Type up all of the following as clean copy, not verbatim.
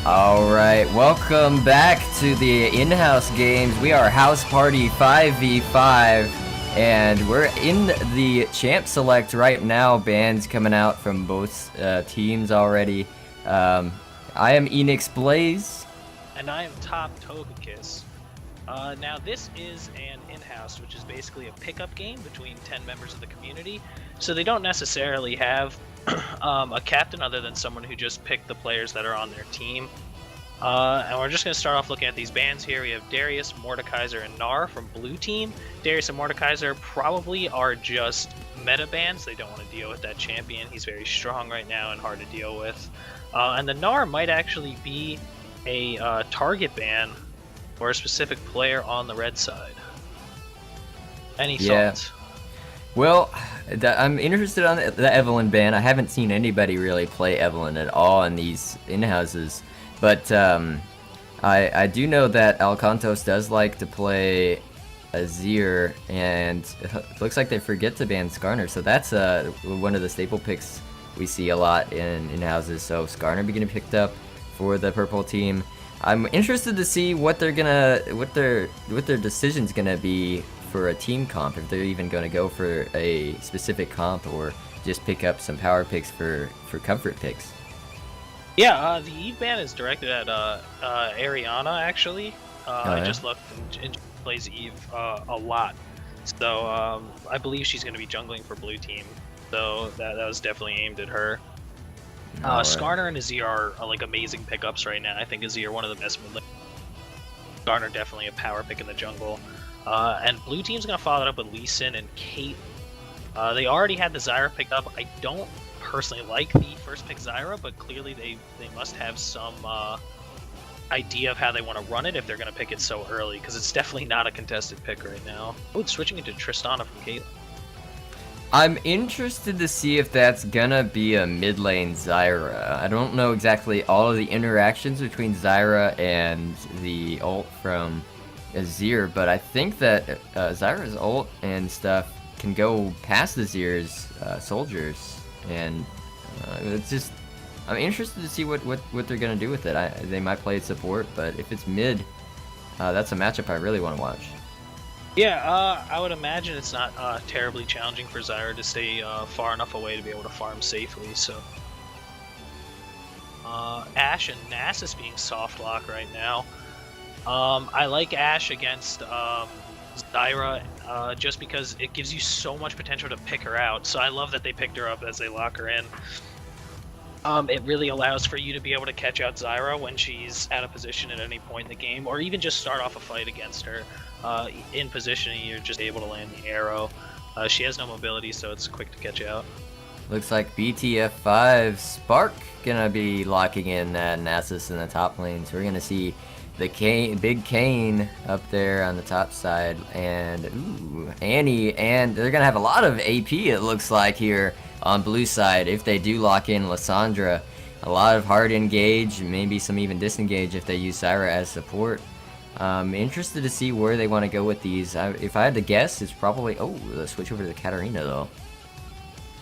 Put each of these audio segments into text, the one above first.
Alright, welcome back to the in-house games. We are House Party 5v5, and we're in the Champ Select right now. Bands coming out from both teams already. I am Enix Blaze. And I am Top Togekiss. Now this is an in-house, which is basically a pickup game between 10 members of the community. So they don't necessarily have a captain other than someone who just picked the players that are on their team. And we're just going to start off looking at these bands here. We have Darius, Mordekaiser, and Gnar from blue team. Darius and Mordekaiser probably are just meta bands. They don't want to deal with that champion. He's very strong right now and hard to deal with. And the Gnar might actually be a target ban or a specific player on the red side. Any thoughts? Well, I'm interested on the Evelyn ban. I haven't seen anybody really play Evelyn at all in these in-houses, but I do know that Alcantos does like to play Azir, and it looks like they forget to ban Skarner, so that's one of the staple picks we see a lot in in-houses. So Skarner be getting picked up for the purple team. I'm interested to see what they're gonna, what their decision's gonna be for a team comp, if they're even gonna go for a specific comp or just pick up some power picks for comfort picks. Yeah, the Eve ban is directed at Ariana actually. I just looked and she plays Eve a lot, so I believe she's gonna be jungling for blue team. So that was definitely aimed at her. Skarner and Azir are like amazing pickups right now. I think Azir one of the best mid lane. Skarner definitely a power pick in the jungle. And blue team's gonna follow it up with Lee Sin and Kate. They already had the Zyra picked up. I don't personally like the first pick Zyra, but clearly they must have some idea of how they want to run it if they're gonna pick it so early, because it's definitely not a contested pick right now. Oh, it's switching into Tristana from Kate. I'm interested to see if that's gonna be a mid lane Zyra. I don't know exactly all of the interactions between Zyra and the ult from Azir, but I think that Zyra's ult and stuff can go past Azir's soldiers, and it's just, I'm interested to see what they're gonna do with it. They might play support, but if it's mid, that's a matchup I really want to watch. Yeah, I would imagine it's not terribly challenging for Zyra to stay far enough away to be able to farm safely. So, Ashe and Nasus being soft lock right now. I like Ashe against Zyra just because it gives you so much potential to pick her out. So I love that they picked her up as they lock her in. It really allows for you to be able to catch out Zyra when she's out of position at any point in the game, or even just start off a fight against her. In positioning, you're just able to land the arrow. She has no mobility, so it's quick to catch out. Looks like BTF5 Spark gonna be locking in Nasus in the top lane, so we're gonna see the big Kane up there on the top side, and Annie, and they're gonna have a lot of AP, it looks like, here on blue side if they do lock in Lissandra. A lot of hard engage, maybe some even disengage if they use Zyra as support. Interested to see where they want to go with these. If I had to guess, it's probably, let's switch over to the Katarina though.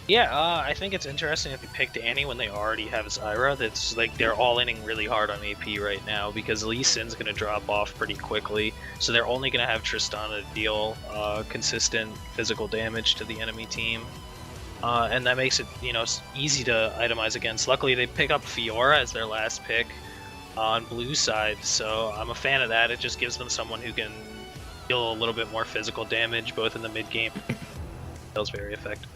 Yeah, I think it's interesting if you picked Annie when they already have Zyra. That's like they're all inning really hard on AP right now because Lee Sin's going to drop off pretty quickly. So they're only going to have Tristana to deal consistent physical damage to the enemy team. And that makes it, easy to itemize against. Luckily, they pick up Fiora as their last pick on blue side, so I'm a fan of that. It just gives them someone who can deal a little bit more physical damage, both in the mid game. Feels very effective.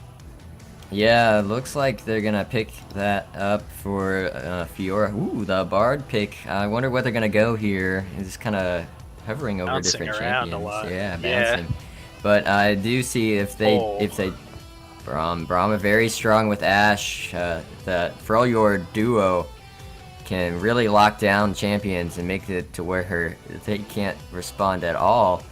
Yeah, looks like they're gonna pick that up for Fiora. Ooh, the Bard pick. I wonder what they're gonna go here. It's just kind of hovering over Bouncing different around champions. a lot. Yeah, bouncing. But I do see if they Braum very strong with Ashe. The Freljord duo can really lock down champions and make it to where they can't respond at all.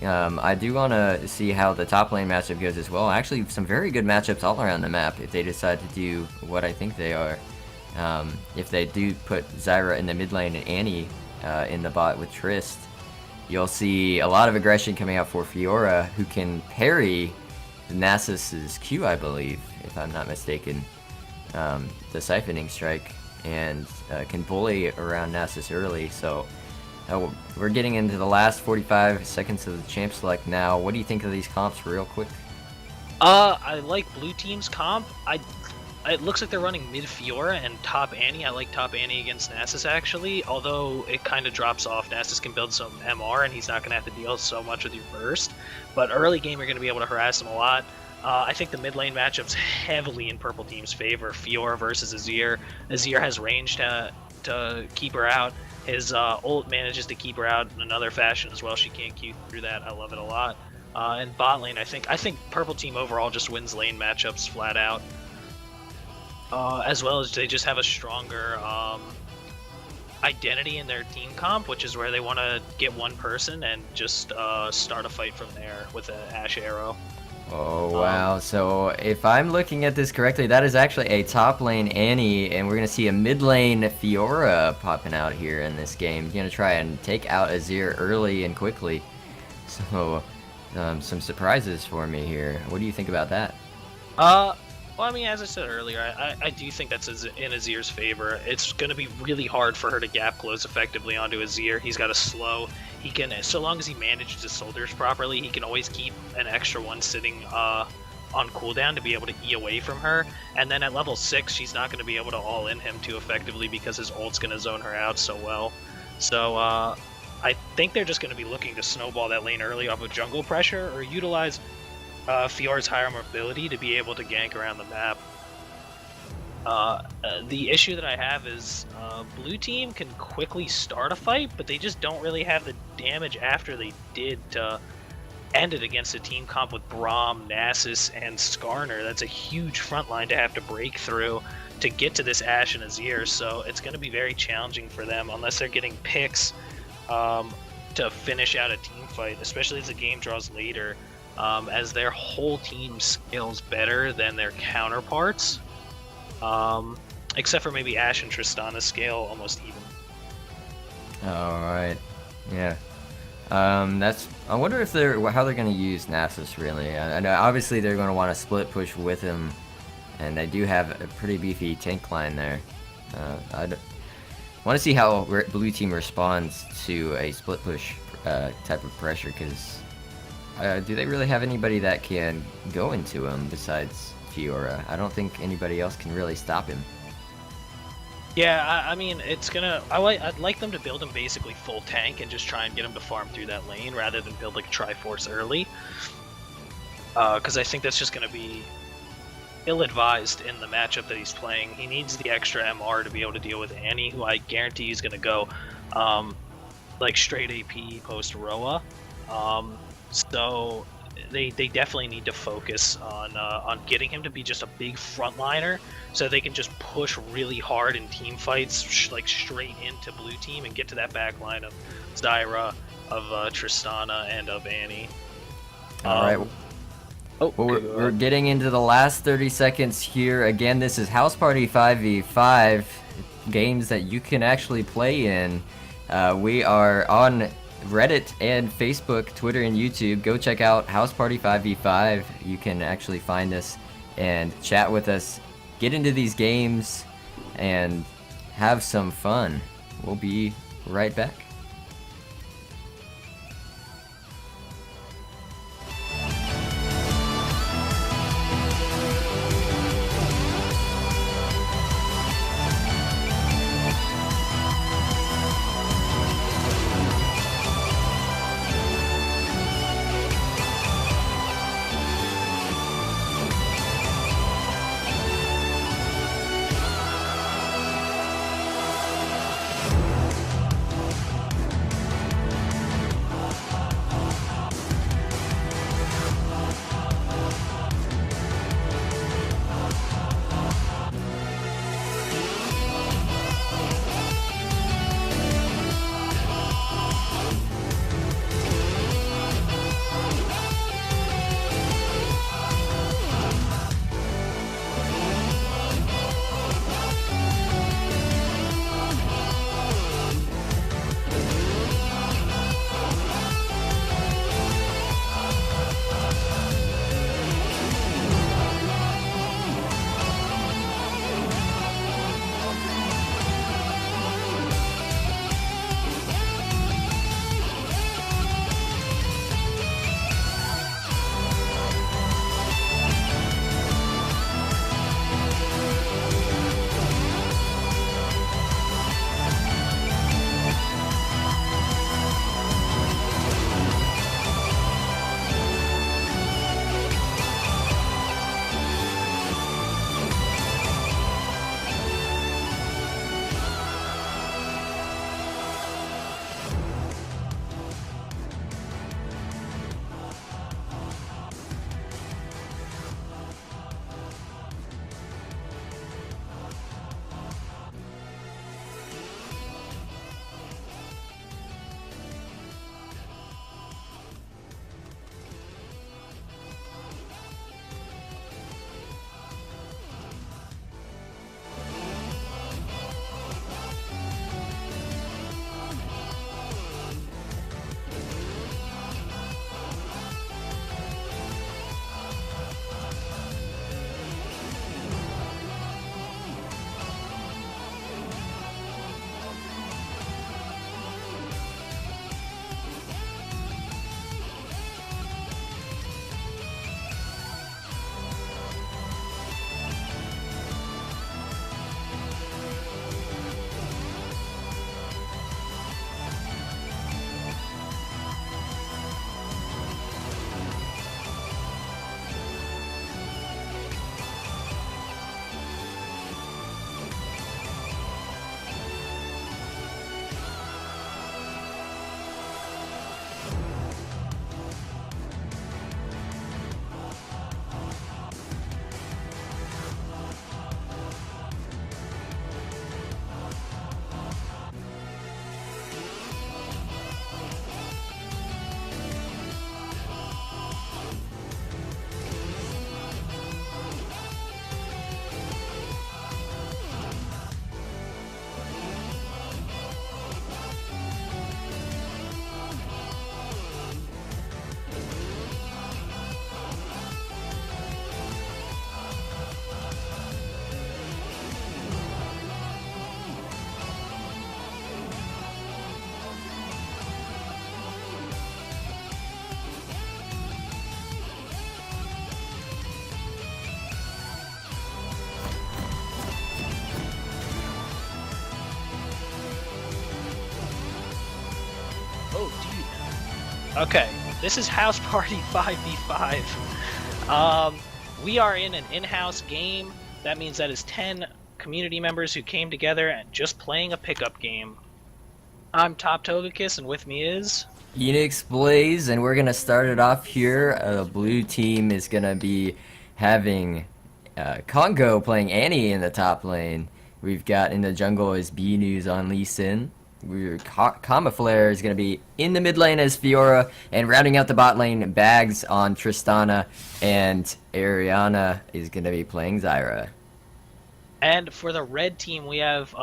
I do want to see how the top lane matchup goes as well. Actually, some very good matchups all around the map if they decide to do what I think they are. If they do put Zyra in the mid lane and Annie in the bot with Trist, you'll see a lot of aggression coming out for Fiora, who can parry Nasus's Q, I believe, if I'm not mistaken. The siphoning strike. and can bully around Nasus early. So we're getting into the last 45 seconds of the champ select now. What do you think of these comps real quick? I like blue team's comp. It looks like they're running mid Fiora and top Annie. I like top Annie against Nasus actually, although it kind of drops off. Nasus can build some MR and he's not going to have to deal so much with your burst. But early game, you're going to be able to harass him a lot. I think the mid lane matchup's heavily in purple team's favor. Fiora versus Azir. Azir has range to keep her out. His ult manages to keep her out in another fashion as well. She can't Q through that. I love it a lot. And bot lane, I think purple team overall just wins lane matchups flat out. As well as they just have a stronger identity in their team comp, which is where they want to get one person and just start a fight from there with an Ashe arrow. Oh wow, so if I'm looking at this correctly, that is actually a top lane Annie, and we're going to see a mid lane Fiora popping out here in this game. Going to try and take out Azir early and quickly. So, some surprises for me here. What do you think about that? Well, I mean, as I said earlier, I do think that's in Azir's favor. It's going to be really hard for her to gap close effectively onto Azir. He's got a slow. He can, so long as he manages his soldiers properly, he can always keep an extra one sitting on cooldown to be able to E away from her. And then at level 6, she's not going to be able to all-in him too effectively because his ult's going to zone her out so well. So I think they're just going to be looking to snowball that lane early off of jungle pressure or utilize Fiora's higher mobility to be able to gank around the map. The issue that I have is blue team can quickly start a fight, but they just don't really have the damage after they did to end it against a team comp with Braum, Nasus, and Skarner. That's a huge front line to have to break through to get to this Ashe and Azir, so it's going to be very challenging for them unless they're getting picks to finish out a team fight, especially as the game draws later. As their whole team scales better than their counterparts, except for maybe Ashe and Tristana scale almost even. All right, yeah. I wonder if how they're going to use Nasus really. I know obviously they're going to want to split push with him, and they do have a pretty beefy tank line there. I want to see how blue team responds to a split push type of pressure, because. Do they really have anybody that can go into him besides Fiora? I don't think anybody else can really stop him. Yeah, I mean, it's gonna. I'd like them to build him basically full tank and just try and get him to farm through that lane rather than build like a Triforce early. Because I think that's just gonna be ill-advised in the matchup that he's playing. He needs the extra MR to be able to deal with Annie, who I guarantee is gonna go like straight AP post Roa. So they definitely need to focus on getting him to be just a big frontliner, so they can just push really hard in team fights, like straight into blue team and get to that back line of Zyra, of Tristana, and of Annie. All right. Well, we're getting into the last 30 seconds here. Again, this is House Party 5v5, games that you can actually play in. We are on Reddit and Facebook, Twitter, and YouTube. Go check out House Party 5v5. You can actually find us and chat with us, get into these games, and have some fun. We'll be right back. Okay, this is House Party 5v5. We are in an in-house game. That means that is 10 community members who came together and just playing a pickup game. I'm Top Togekiss, and with me is... Phoenix Blaze, and we're gonna start it off here. The blue team is gonna be having Congo playing Annie in the top lane. We've got in the jungle is B News on Lee Sin. Kamaflare is gonna be in the mid lane as Fiora, and rounding out the bot lane, Bags on Tristana, and Ariana is gonna be playing Zyra. And for the red team, we have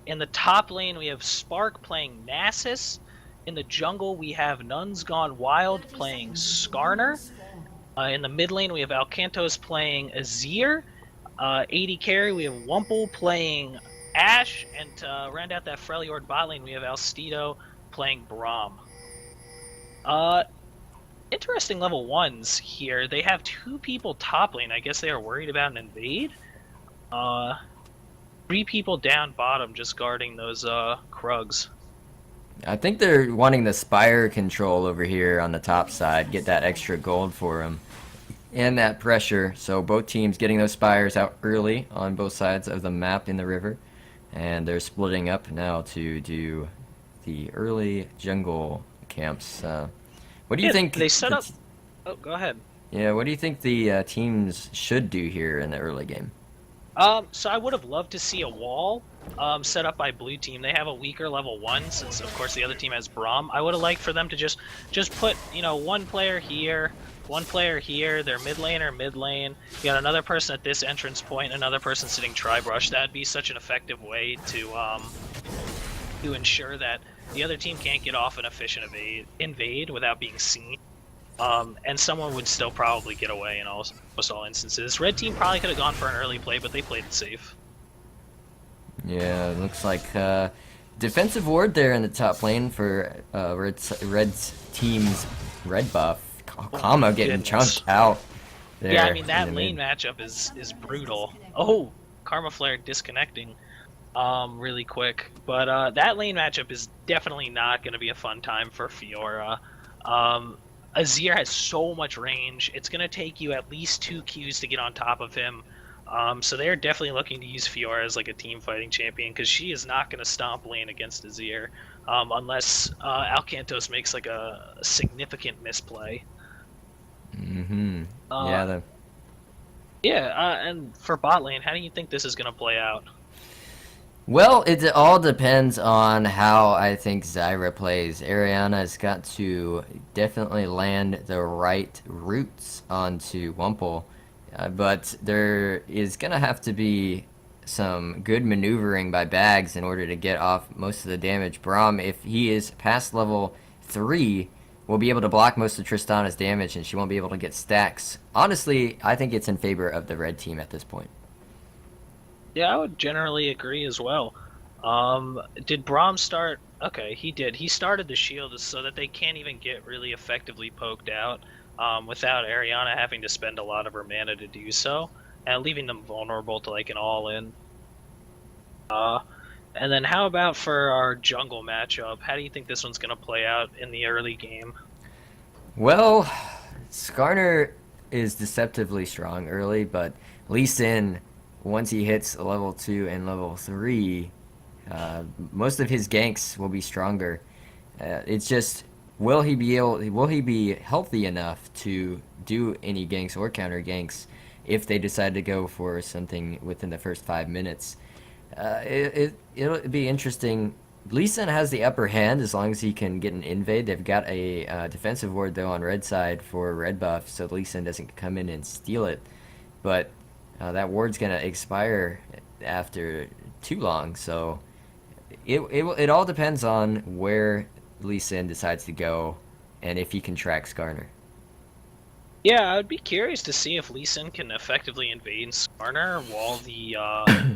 in the top lane we have Spark playing Nasus. In the jungle, we have Nuns Gone Wild playing Skarner. In the mid lane, we have Alcantos playing Azir. AD carry, we have Wumple playing Ashe. And to round out that Freljord bot lane, we have Alstedo playing Braum. Interesting level 1s here. They have 2 people top lane. I guess they are worried about an invade. 3 people down bottom just guarding those Krugs. I think they're wanting the Spire control over here on the top side, get that extra gold for them, and that pressure. So both teams getting those Spires out early on both sides of the map in the river, and they're splitting up now to do the early jungle camps. What do you think? They set up... Oh, go ahead. Yeah, what do you think the teams should do here in the early game? So I would have loved to see a wall set up by blue team. They have a weaker level 1 since of course the other team has Braum. I would have liked for them to just put, you know, one player here, their mid laner mid lane. You got another person at this entrance point, another person sitting tri-brush. That'd be such an effective way to ensure that the other team can't get off an efficient invade without being seen. And someone would still probably get away in almost all instances. Red team probably could have gone for an early play, but they played it safe. Yeah, it looks like defensive ward there in the top lane for Red's team's red buff. Kama getting chunked out there. Yeah, I mean, that lane matchup is brutal. Oh, Kamaflare disconnecting really quick. But that lane matchup is definitely not going to be a fun time for Fiora. Azir has so much range. It's going to take you at least 2 Qs to get on top of him. So they're definitely looking to use Fiora as like a team fighting champion because she is not going to stomp lane against Azir unless Alcantos makes like a significant misplay. Mm-hmm. And for bot lane, how do you think this is going to play out? Well, it all depends on how I think Zyra plays. Ariana's got to definitely land the right routes onto Wumple, but there is going to have to be some good maneuvering by Bags in order to get off most of the damage. Braum, if he is past level 3, will be able to block most of Tristana's damage, and she won't be able to get stacks. Honestly, I think it's in favor of the red team at this point. Yeah, I would generally agree as well. Did Braum start? Okay, he did. He started the shield so that they can't even get really effectively poked out without Ariana having to spend a lot of her mana to do so, and leaving them vulnerable to like an all-in. And then how about for our jungle matchup? How do you think this one's going to play out in the early game? Well, Skarner is deceptively strong early, but Lee Sin, once he hits level 2 and level 3, most of his ganks will be stronger. It's just, will he be healthy enough to do any ganks or counter ganks if they decide to go for something within the first 5 minutes? It'll be interesting. Lee Sin has the upper hand as long as he can get an invade. They've got a defensive ward though on red side for red buff, so Lee Sin doesn't come in and steal it. But that ward's gonna expire after too long, so it all depends on where Lee Sin decides to go and if he can track Skarner. Yeah, I would be curious to see if Lee Sin can effectively invade Skarner while the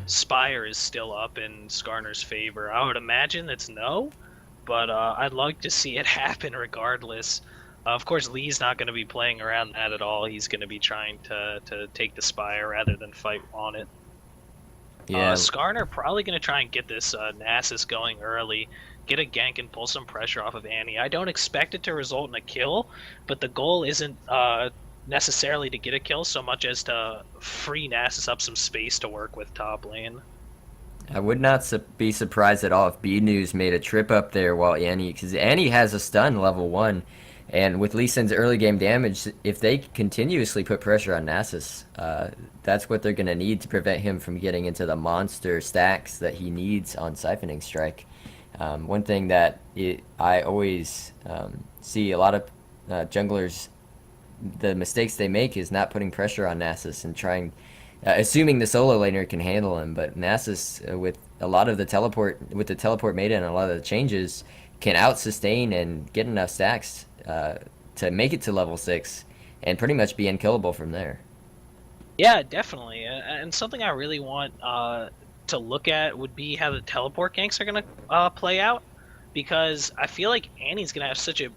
Spire is still up in Skarner's favor. I would imagine that's no, but I'd like to see it happen regardless. Of course, Lee's not going to be playing around that at all. He's going to be trying to take the Spire rather than fight on it. Yeah. Skarner probably going to try and get this Nasus going early. get a gank and pull some pressure off of Annie. I don't expect it to result in a kill, but the goal isn't necessarily to get a kill so much as to free Nasus up some space to work with top lane. I would not be surprised at all if B News made a trip up there while Annie, because Annie has a stun level 1, and with Lee Sin's early game damage, if they continuously put pressure on Nasus, that's what they're going to need to prevent him from getting into the monster stacks that he needs on Siphoning Strike. One thing that I always see a lot of junglers, the mistakes they make is not putting pressure on Nasus and trying, assuming the solo laner can handle him. But Nasus, with a lot of the teleport meta and a lot of the changes, can out sustain and get enough stacks to make it to level 6 and pretty much be unkillable from there. Yeah, definitely. And something I really want to look at would be how the teleport ganks are going to play out, because I feel like Annie's going to have such a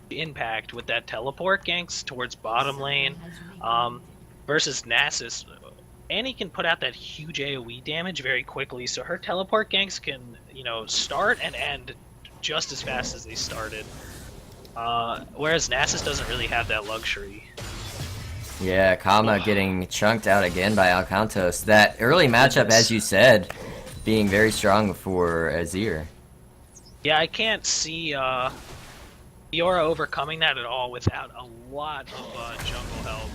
impact with that teleport ganks towards bottom lane versus Nasus. Annie can put out that huge AoE damage very quickly, so her teleport ganks can, start and end just as fast as they started. Whereas Nasus doesn't really have that luxury. Yeah, Kama getting chunked out again by Alcantos. That early matchup, as you said, being very strong for Azir. Yeah, I can't see Fiora overcoming that at all without a lot of jungle help.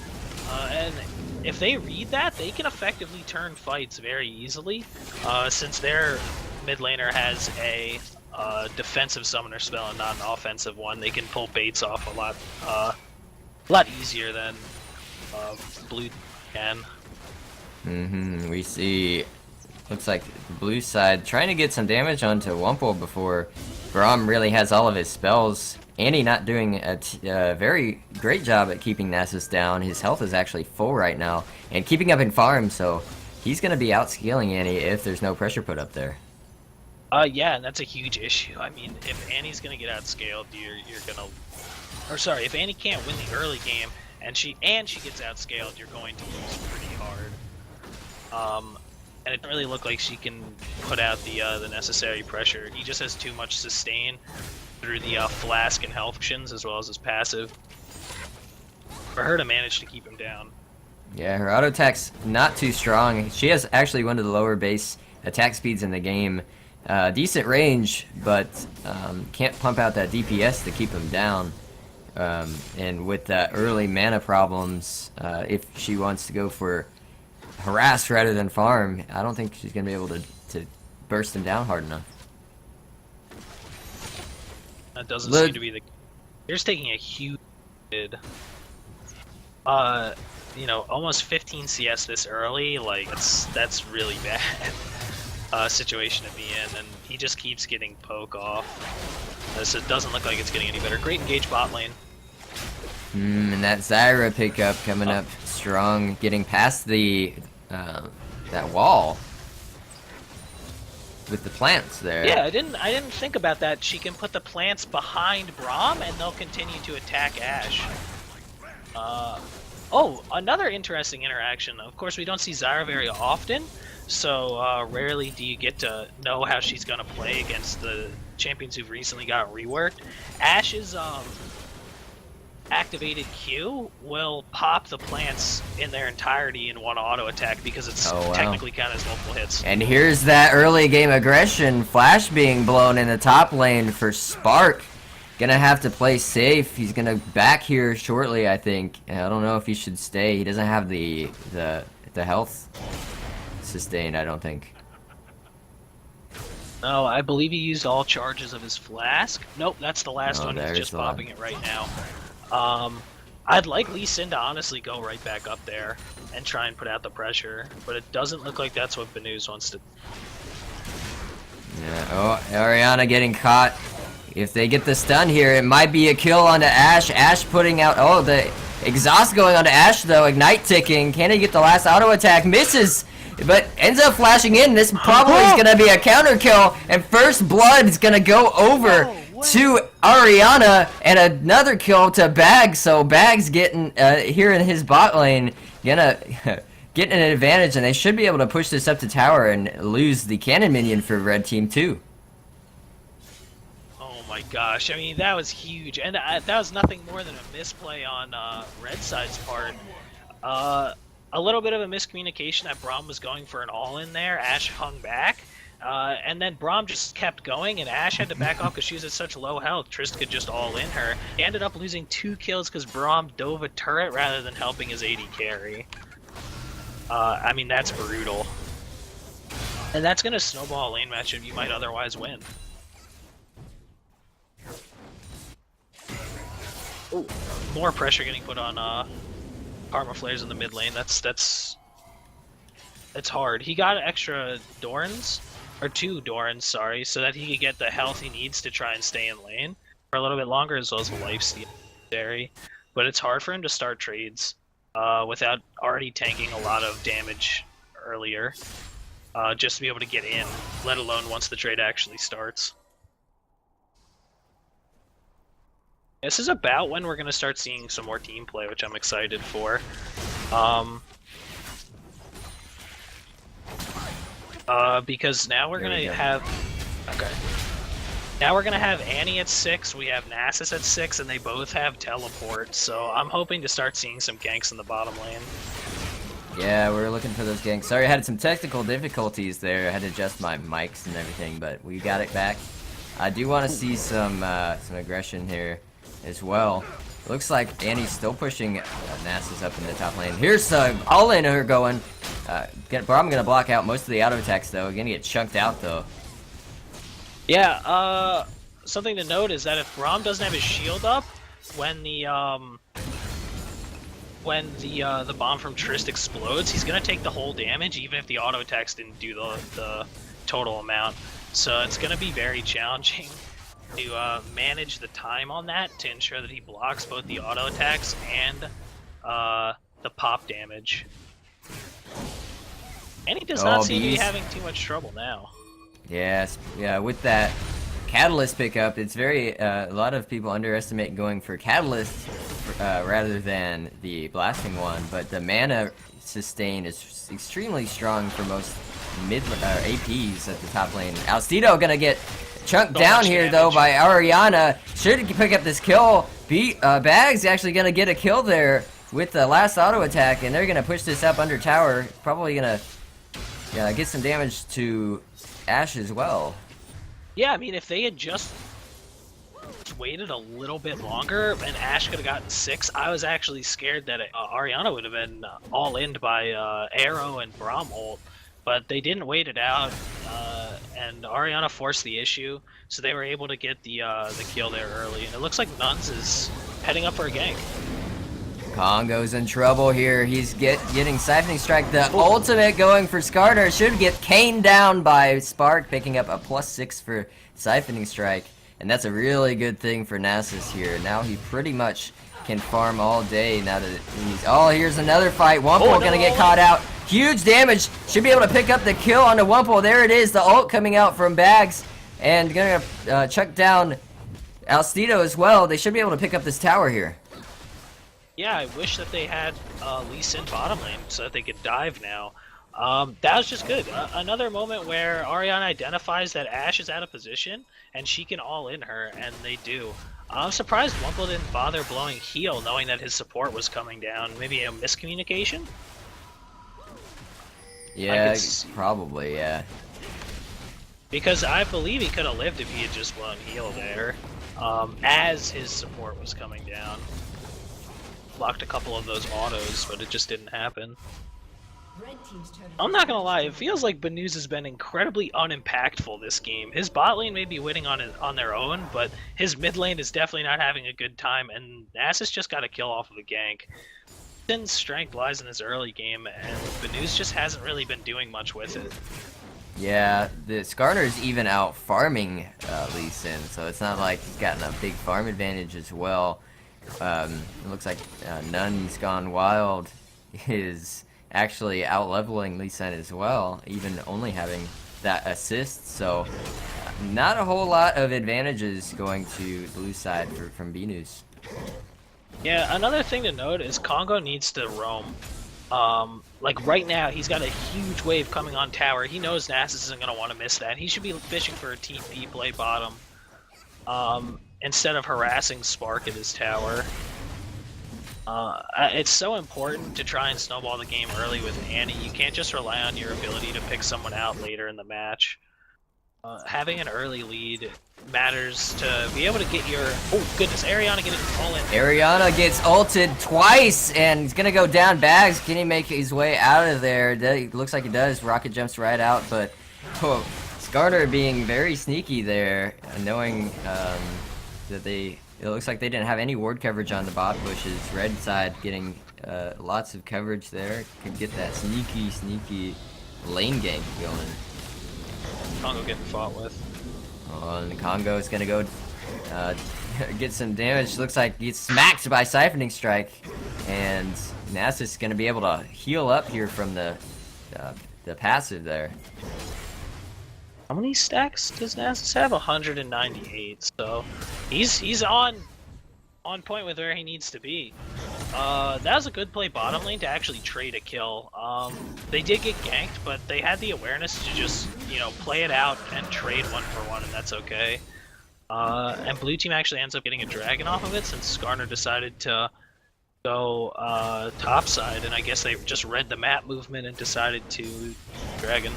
And if they read that, they can effectively turn fights very easily, since their mid laner has a defensive summoner spell and not an offensive one. They can pull baits off a lot easier than blue can. We see, looks like the blue side trying to get some damage onto Wumple before Braum really has all of his spells. Annie not doing a very great job at keeping Nasus down. His health is actually full right now and keeping up in farm, so he's going to be outscaling Annie if there's no pressure put up there. Yeah, and that's a huge issue. I mean, if Annie's going to get outscaled, you're going to... Or sorry, if Annie can't win the early game and she gets outscaled, you're going to lose pretty hard. And it doesn't really look like she can put out the necessary pressure. He just has too much sustain through the flask and health actions as well as his passive for her to manage to keep him down. Yeah, her auto attack's not too strong. She has actually one of the lower base attack speeds in the game. Decent range, but can't pump out that DPS to keep him down. And with the early mana problems, if she wants to go for harass rather than farm, I don't think she's going to be able to burst him down hard enough. That doesn't seem to be the... Here's taking a huge hit. Almost 15 CS this early, like, that's really bad situation to be in, and he just keeps getting poke off. So it doesn't look like it's getting any better. Great engage bot lane. And that Zyra pickup coming up strong, getting past the that wall with the plants there. Yeah, I didn't think about that. She can put the plants behind Braum, and they'll continue to attack Ashe. Another interesting interaction. Of course, we don't see Zyra very often, so rarely do you get to know how she's gonna play against the champions who've recently got reworked. Ashe's activated Q will pop the plants in their entirety in one auto attack because it's technically counted as multiple hits. And here's that early game aggression. Flash being blown in the top lane for Spark. Gonna have to play safe. He's gonna back here shortly, I think. I don't know if he should stay. He doesn't have the health sustained, I don't think. No, I believe he used all charges of his flask. Nope, that's the last one. He's just popping it right now. I'd like Lee Sin to honestly go right back up there and try and put out the pressure, but it doesn't look like that's what Banuz wants to. Yeah. Ariana getting caught. If they get the stun here, it might be a kill onto Ashe. Ashe putting out... the exhaust going onto Ashe, though. Ignite ticking. Can he get the last auto attack? Misses, but ends up flashing in. This probably is going to be a counter kill, and first blood is going to go over to Ariana, and another kill to Bags. So Bags getting here in his bot lane, gonna get an advantage, and they should be able to push this up to tower and lose the cannon minion for red team too. my gosh, I mean, that was huge, and that was nothing more than a misplay on Red Side's part. A little bit of a miscommunication that Braum was going for an all-in there. Ashe hung back, and then Braum just kept going, and Ashe had to back off because she was at such low health. Trist could just all-in her. He ended up losing 2 kills because Braum dove a turret rather than helping his AD carry. I mean, that's brutal. And that's going to snowball a lane matchup you might otherwise win. Ooh, more pressure getting put on Karma Flares in the mid lane. That's hard. He got extra Dorans, or 2 Dorans, sorry, so that he could get the health he needs to try and stay in lane for a little bit longer, as well as a lifesteal necessary. But it's hard for him to start trades without already tanking a lot of damage earlier, just to be able to get in, let alone once the trade actually starts. This is about when we're going to start seeing some more team play, which I'm excited for. Because now we're going to have... Okay. Now we're going to have Annie at 6, we have Nasus at 6, and they both have teleport, so I'm hoping to start seeing some ganks in the bottom lane. Yeah, we're looking for those ganks. Sorry, I had some technical difficulties there. I had to adjust my mics and everything, but we got it back. I do want to see some aggression here as well. Looks like Annie's still pushing Nasus up in the top lane. Here's all in her going. Braum gonna block out most of the auto attacks though. Gonna get chunked out though. Yeah, something to note is that if Braum doesn't have his shield up when the bomb from Trist explodes, he's gonna take the whole damage, even if the auto attacks didn't do the total amount. So it's gonna be very challenging to manage the time on that to ensure that he blocks both the auto attacks and the pop damage. And he does not seem to be having too much trouble now. Yes, yeah, with that Catalyst pickup, it's very, a lot of people underestimate going for Catalyst rather than the Blasting one, but the mana sustain is extremely strong for most mid APs at the top lane. Alcedo gonna get chunked down here though by Ariana. Should pick up this kill. Bags actually gonna get a kill there with the last auto attack, and they're gonna push this up under tower. Probably gonna get some damage to Ashe as well. Yeah, I mean, if they had just waited a little bit longer and Ashe could have gotten 6, I was actually scared that Ariana would have been all-in by Arrow and Braum ult. But they didn't wait it out, and Ariana forced the issue, so they were able to get the kill there early. And it looks like Nuns is heading up for a gank. Kongo's in trouble here. He's getting Siphoning Strike. The ultimate going for Skarner. Should get caned down by Spark, picking up a +6 for Siphoning Strike. And that's a really good thing for Nasus here. Now he pretty much can farm all day now that he's... Oh, here's another fight. Wumple gonna get caught out. Huge damage. Should be able to pick up the kill onto Wumple. There it is. The ult coming out from Bags. And gonna chuck down Alcedo as well. They should be able to pick up this tower here. Yeah, I wish that they had Lee Sin bottom lane so that they could dive now. That was just good. Another moment where Ariana identifies that Ashe is out of position and she can all in her, and they do. I'm surprised Wumple didn't bother blowing heal knowing that his support was coming down. Maybe a miscommunication? Yeah, probably, yeah. Because I believe he could have lived if he had just blown heal there, as his support was coming down. Blocked a couple of those autos, but it just didn't happen. I'm not gonna lie, it feels like Banuz has been incredibly unimpactful this game. His bot lane may be winning on their own, but his mid lane is definitely not having a good time, and Nasus just got a kill off of a gank. Sin's strength lies in his early game, and Banuz just hasn't really been doing much with it. Yeah, the Skarner's even out farming Lee Sin, so it's not like he's gotten a big farm advantage as well. It looks like Nun's Gone Wild is actually out-leveling Lee Sin as well, even only having that assist, so not a whole lot of advantages going to blue side from Banuz. Yeah, another thing to note is Kongo needs to roam. Like right now, he's got a huge wave coming on tower. He knows Nasus isn't going to want to miss that. He should be fishing for a TP play bottom. instead of harassing Spark at his tower. It's so important to try and snowball the game early with Annie. You can't just rely on your ability to pick someone out later in the match. Having an early lead matters to be able to get your... Oh, goodness, Ariana getting all in. Ariana gets ulted twice, and he's gonna go down Bags. Can he make his way out of there? Looks like he does. Rocket jumps right out, but... Oh, Skarner being very sneaky there, knowing that they... It looks like they didn't have any ward coverage on the bot bushes. Red side getting lots of coverage there. Could get that sneaky lane gank going. Congo getting fought with. Oh, and Congo is gonna go get some damage. Looks like he's smacked by Siphoning Strike, and Nasus is gonna be able to heal up here from the passive there. How many stacks does Nasus have? 198. So he's on point with where he needs to be. That was a good play bottom lane to actually trade a kill. They did get ganked, but they had the awareness to just, you know, play it out and trade 1-for-1, and that's okay. And blue team actually ends up getting a dragon off of it since Skarner decided to go topside, and I guess they just read the map movement and decided to dragon.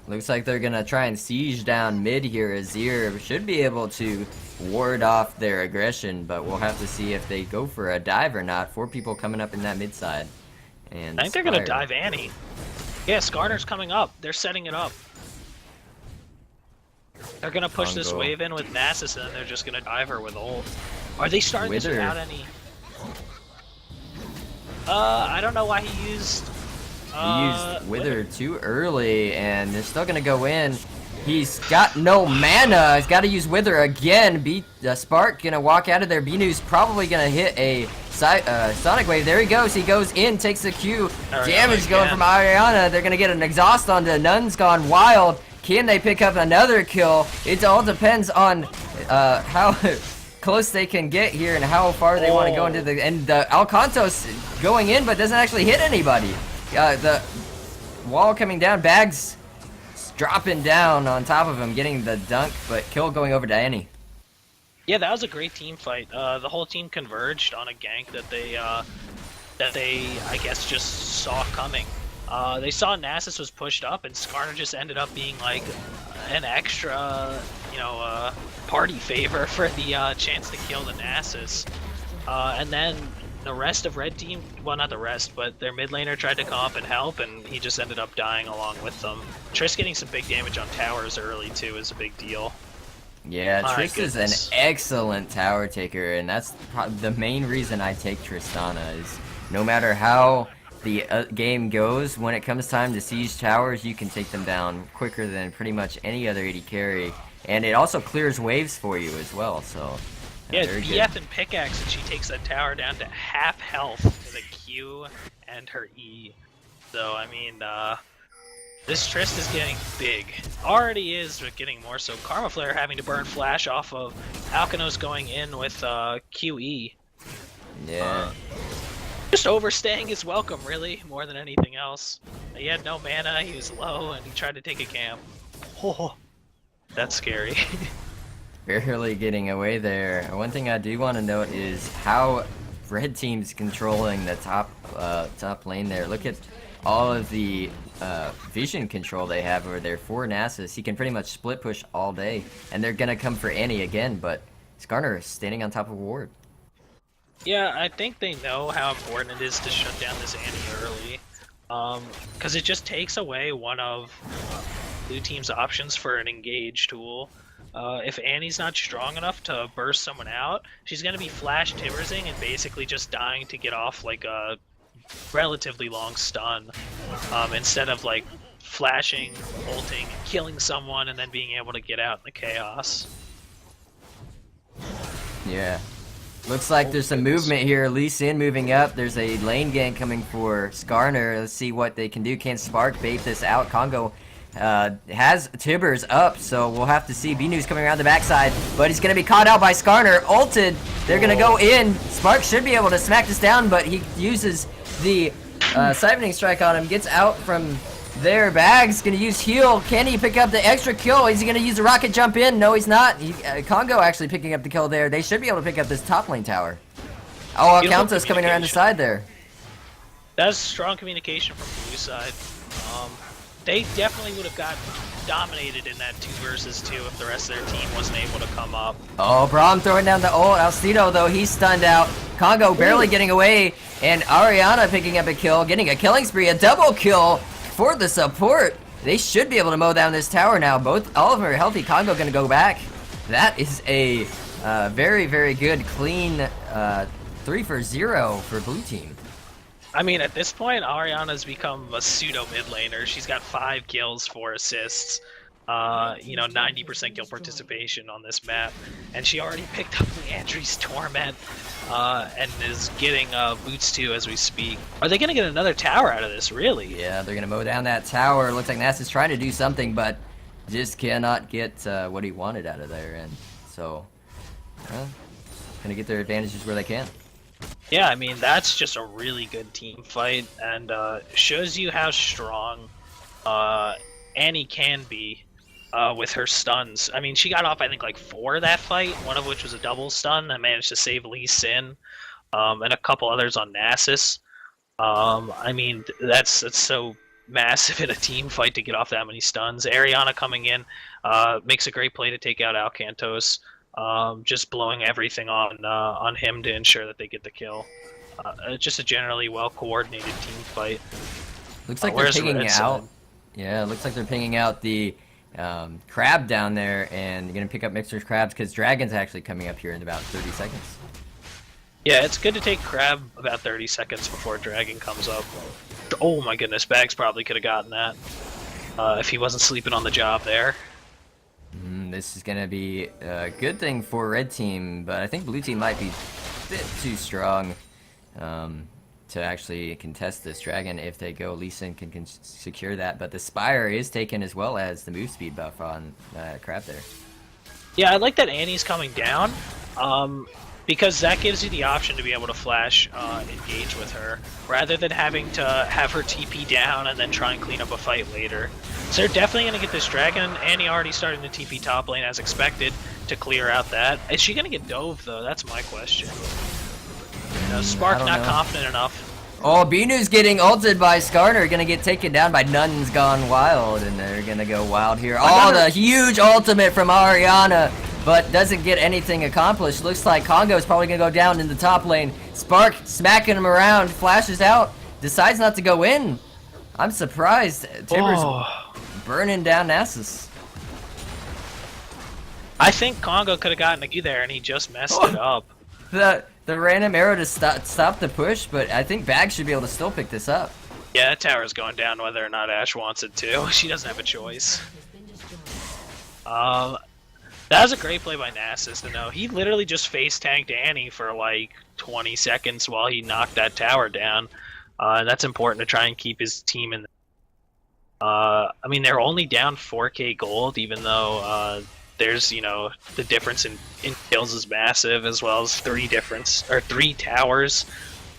Looks like they're gonna try and siege down mid here. Azir should be able to ward off their aggression, but we'll have to see if they go for a dive or not. 4 people coming up in that mid side. And I think they're gonna dive Annie. Yeah, Skarner's coming up. They're setting it up. They're gonna push this wave in with Nasus, and then they're just gonna dive her with ult. Are they starting this without any? I don't know why he used... He used Wither too early, and they're still gonna go in. He's got no mana. He's got to use Wither again. Spark gonna walk out of there. Bnu's probably gonna hit a Sonic Wave. There he goes. He goes in, takes the Q. Damage going from Ariana. They're gonna get an exhaust onto Nun's Gone Wild. Can they pick up another kill? It all depends on how close they can get here and how far they want to go into the... And Alcantos going in, but doesn't actually hit anybody. The wall coming down, Bags dropping down on top of him, getting the dunk, but kill going over to Annie. Yeah, that was a great team fight. The whole team converged on a gank that they I guess just saw coming. They saw Nasus was pushed up, and Skarner just ended up being like an extra, you know, party favor for the chance to kill the Nasus. And then the rest of red team, well, not the rest, but their mid laner tried to come up and help, and he just ended up dying along with them. Triss getting some big damage on towers early too is a big deal. Yeah, Triss is an excellent tower taker, and that's the main reason I take Tristana. Is no matter how the game goes, when it comes time to siege towers, you can take them down quicker than pretty much any other AD carry, and it also clears waves for you as well. So. Yeah, BF and Pickaxe, and she takes that tower down to half health with a Q and her E. So, I mean, this Trist is getting big. Already is, but getting more so. Karma Flare having to burn Flash off of Alkanos going in with QE. Yeah. Just overstaying his welcome, really, more than anything else. He had no mana, he was low, and he tried to take a camp. Oh, that's scary. Barely getting away there. One thing I do want to note is how red team's controlling the top lane there. Look at all of the vision control they have over there for Nasus. He can pretty much split push all day, and they're gonna come for Annie again, but Skarner is standing on top of Ward. Yeah, I think they know how important it is to shut down this Annie early, because it just takes away one of blue team's options for an engage tool. If Annie's not strong enough to burst someone out, she's going to be flash Timbersing and basically just dying to get off like a relatively long stun, instead of like flashing, ulting, and killing someone and then being able to get out in the chaos. Yeah. Looks like there's some movement here. Lee Sin moving up. There's a lane gank coming for Skarner. Let's see what they can do. Can Spark bait this out? Congo has Tibbers up, so we'll have to see. Bnu's coming around the backside, but he's going to be caught out by Skarner. Ulted. They're going to go in. Spark should be able to smack this down, but he uses the Siphoning Strike on him. Gets out from there. Bag's gonna use heal. Can he pick up the extra kill? Is he gonna use the rocket jump in? No, he's not. Congo actually picking up the kill there. They should be able to pick up this top lane tower. Oh, Alcantos coming around the side there. That's strong communication from blue side. They definitely would have gotten dominated in that 2 versus 2 if the rest of their team wasn't able to come up. Oh, Braum throwing down the ult. Alstito, though, he's stunned out. Congo barely getting away. And Ariana picking up a kill, getting a killing spree, a double kill for the support. They should be able to mow down this tower now. All of them are healthy. Congo gonna go back. That is a very, very good, clean 3 for 0 for blue team. I mean, at this point, Ariana's become a pseudo mid laner. She's got 5 kills, 4 assists, 90% kill participation on this map, and she already picked up Leandri's Torment, and is getting boots too as we speak. Are they gonna get another tower out of this, really? Yeah, they're gonna mow down that tower. Looks like Nass is trying to do something, but just cannot get what he wanted out of there, and so, gonna get their advantages where they can. Yeah, I mean, that's just a really good team fight, and shows you how strong Annie can be with her stuns. I mean, she got off, I think, like 4 that fight, one of which was a double stun that managed to save Lee Sin, and a couple others on Nasus. I mean, that's so massive in a team fight to get off that many stuns. Ariana coming in makes a great play to take out Alcantos. Just blowing everything on him to ensure that they get the kill. Just a generally well-coordinated team fight. Looks like they're pinging out. Yeah, looks like they're pinging out the crab down there, and you're gonna pick up Mixer's crabs because Dragon's actually coming up here in about 30 seconds. Yeah, it's good to take crab about 30 seconds before Dragon comes up. Oh my goodness, Bags probably could have gotten that if he wasn't sleeping on the job there. This is going to be a good thing for red team, but I think blue team might be a bit too strong to actually contest this dragon. If they go, Lee Sin can secure that, but the Spire is taken as well as the move speed buff on Crab there. Yeah, I like that Annie's coming down, because that gives you the option to be able to flash engage with her, rather than having to have her TP down and then try and clean up a fight later. So they're definitely going to get this dragon. Annie already starting to TP top lane as expected to clear out that. Is she going to get dove though? That's my question. Spark not confident enough. Oh, Binu's getting ulted by Skarner, gonna get taken down by Nuns Gone Wild, and they're gonna go wild here. Oh, the huge ultimate from Ariana, but doesn't get anything accomplished. Looks like Congo's probably gonna go down in the top lane. Spark smacking him around, flashes out, decides not to go in. I'm surprised. Timber's burning down Nasus. I think Congo could have gotten a Q there, and he just messed it up. The random arrow to stop the push, but I think Bag should be able to still pick this up. Yeah, that tower's going down whether or not Ashe wants it to. She doesn't have a choice. That was a great play by Nasus to know. He literally just face tanked Annie for like 20 seconds while he knocked that tower down. That's important to try and keep his team in. I mean, they're only down 4k gold, even though there's, the difference in kills is massive, as well as 3 towers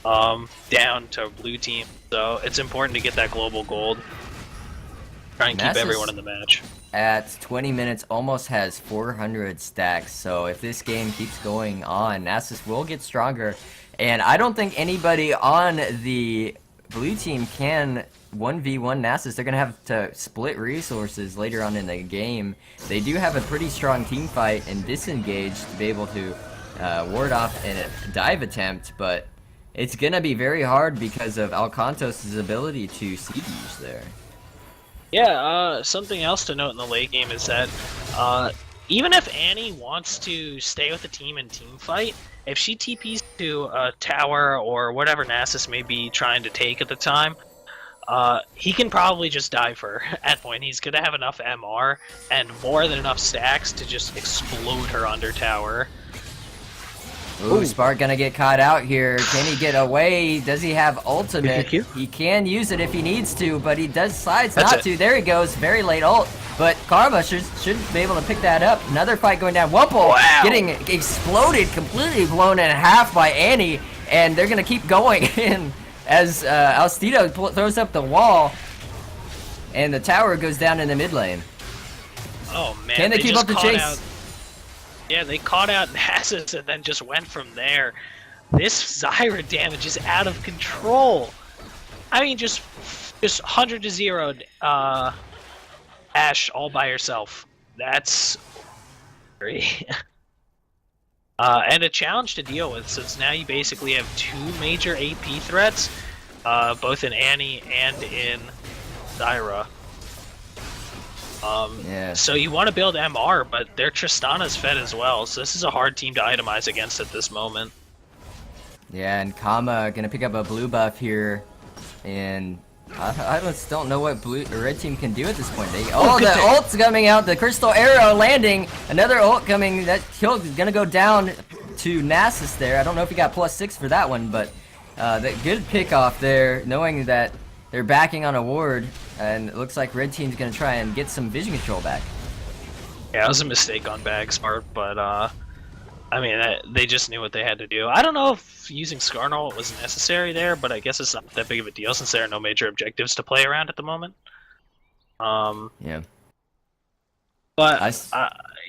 down to blue team. So it's important to get that global gold. Try and keep everyone in the match. At 20 minutes, almost has 400 stacks. So if this game keeps going on, Nasus will get stronger. And I don't think anybody on the blue team can 1v1 Nasus. They're going to have to split resources later on in the game. They do have a pretty strong team fight and disengage to be able to ward off a dive attempt, but it's going to be very hard because of Alcantos' ability to siege there. Yeah, something else to note in the late game is that even if Annie wants to stay with the team in team fight, if she TPs to a tower or whatever Nasus may be trying to take at the time, he can probably just die for her at that point. He's going to have enough MR and more than enough stacks to just explode her under tower. Ooh, Spark gonna get caught out here. Can he get away? Does he have ultimate? He can use it if he needs to, but he decides not to. There he goes, very late ult. But Karma should be able to pick that up. Another fight going down. Wumple getting exploded, completely blown in half by Annie, and they're gonna keep going in as Alstito throws up the wall. and the tower goes down in the mid lane. Oh man, Can they keep up the chase? Yeah, they caught out Nasus and then just went from there. This Zyra damage is out of control. I mean, just 100 to 0 Ashe all by herself. That's and a challenge to deal with, since now you basically have two major AP threats, both in Annie and in Zyra. Yeah. So you want to build MR, but their Tristana's fed as well, so this is a hard team to itemize against at this moment. Yeah, and Kama gonna pick up a blue buff here, and I just don't know what red team can do at this point. The ult's coming out, the crystal arrow landing, another ult coming, that kill gonna go down to Nasus there. I don't know if he got +6 for that one, but that good pick off there, knowing that they're backing on a ward, and it looks like red team's gonna try and get some vision control back. Yeah, it was a mistake on Bag's part, but I mean, they just knew what they had to do. I don't know if using Skarnal was necessary there, but I guess it's not that big of a deal since there are no major objectives to play around at the moment. Yeah. But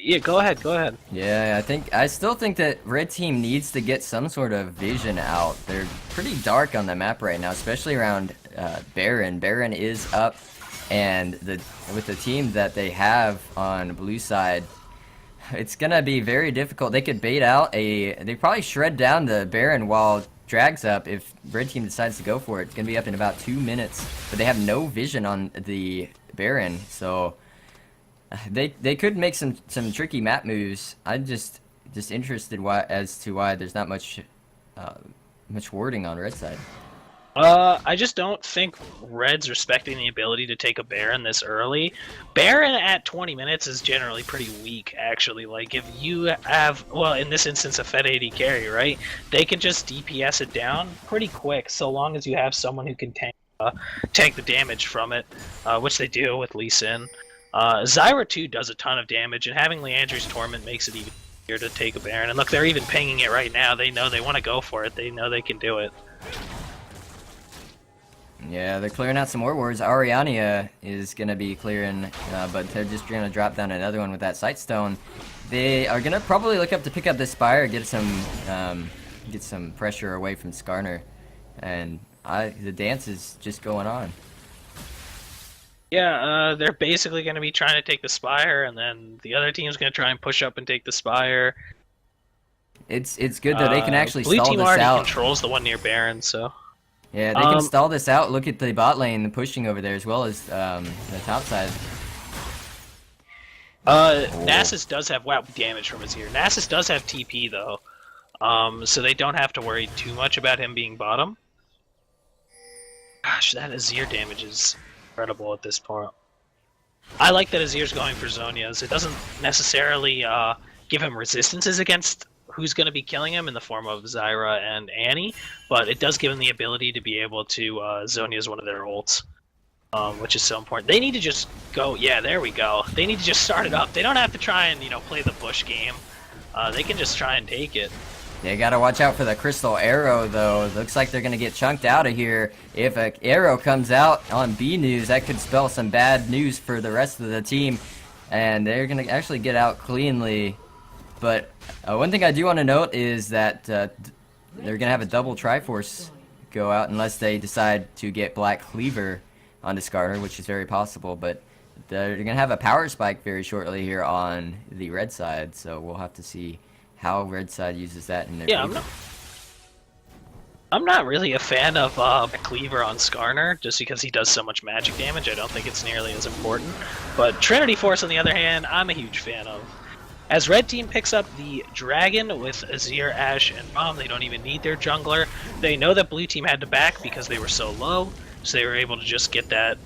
yeah, go ahead. Yeah, I still think that red team needs to get some sort of vision out. They're pretty dark on the map right now, especially around Baron. Baron is up, and with the team that they have on blue side, it's gonna be very difficult. They could bait out they probably shred down the Baron while Drag's up if red team decides to go for it. It's gonna be up in about 2 minutes, but they have no vision on the Baron, so they could make some tricky map moves. I'm just interested as to why there's not much wording on red side. I just don't think Red's respecting the ability to take a Baron this early. Baron at 20 minutes is generally pretty weak, actually. Like, if you have, well, in this instance, a Fed AD carry, right? They can just DPS it down pretty quick, so long as you have someone who can tank the damage from it, which they do with Lee Sin. Zyra, too, does a ton of damage, and having Leandri's Torment makes it even easier to take a Baron. And look, they're even pinging it right now. They know they want to go for it. They know they can do it. Yeah, they're clearing out some more wards. Ariania is going to be clearing, but they're just going to drop down another one with that Sightstone. They are going to probably look up to pick up this Spire, get some pressure away from Skarner. And the dance is just going on. Yeah, they're basically going to be trying to take the Spire, and then the other team's going to try and push up and take the Spire. It's good that they can actually stall this out. Blue team already controls the one near Baron, so... Yeah, they can stall this out. Look at the bot lane pushing over there as well as the top side. Nasus does have damage from Azir. Nasus does have TP though, so they don't have to worry too much about him being bottom. Gosh, that Azir damage is incredible at this point. I like that Azir's going for Zhonya's. It doesn't necessarily give him resistances against who's going to be killing him in the form of Zyra and Annie, but it does give him the ability to be able to Zhonya's one of their ults, which is so important. They need to just go, yeah, there we go. They need to just start it up. They don't have to try and, play the push game. They can just try and take it. They gotta watch out for the crystal arrow, though. It looks like they're gonna get chunked out of here. If an arrow comes out on B News, that could spell some bad news for the rest of the team, and they're gonna actually get out cleanly. But one thing I do want to note is that they're going to have a double Triforce go out unless they decide to get Black Cleaver onto Skarner, which is very possible. But they're going to have a power spike very shortly here on the red side, so we'll have to see how red side uses that in their favor. I'm not really a fan of Cleaver on Skarner, just because he does so much magic damage. I don't think it's nearly as important. But Trinity Force, on the other hand, I'm a huge fan of. As red team picks up the Dragon with Azir, Ashe, and Rom, they don't even need their jungler. They know that blue team had to back because they were so low, so they were able to just get that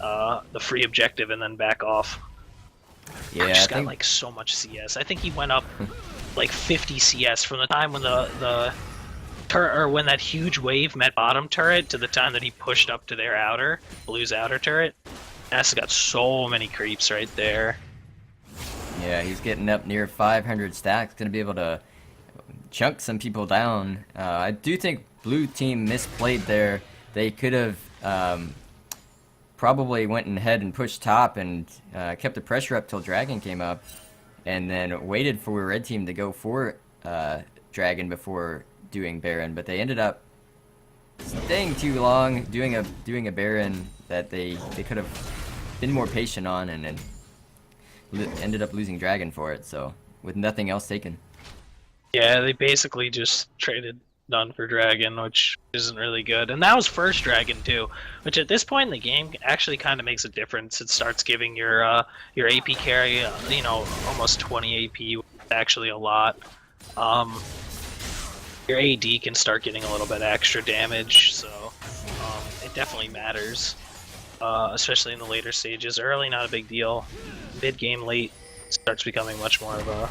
the free objective and then back off. Yeah, He just got like so much CS. I think he went up like 50 CS from the time when the when that huge wave met bottom turret to the time that he pushed up to their outer, blue's outer turret. Nasa got so many creeps right there. Yeah, he's getting up near 500 stacks. Going to be able to chunk some people down. I do think blue team misplayed there. They could have probably went ahead and pushed top and kept the pressure up till Dragon came up, and then waited for Red Team to go for Dragon before doing Baron, but they ended up staying too long, doing a Baron that they could have been more patient on, and then ended up losing Dragon for it. So with nothing else taken. Yeah, they basically just traded none for Dragon, which isn't really good. And that was first Dragon too, which at this point in the game actually kind of makes a difference. It starts giving your AP carry, you know, almost 20 AP, actually a lot. Your AD can start getting a little bit extra damage, so it definitely matters, especially in the later stages. Early, not a big deal. Mid game, late, starts becoming much more of a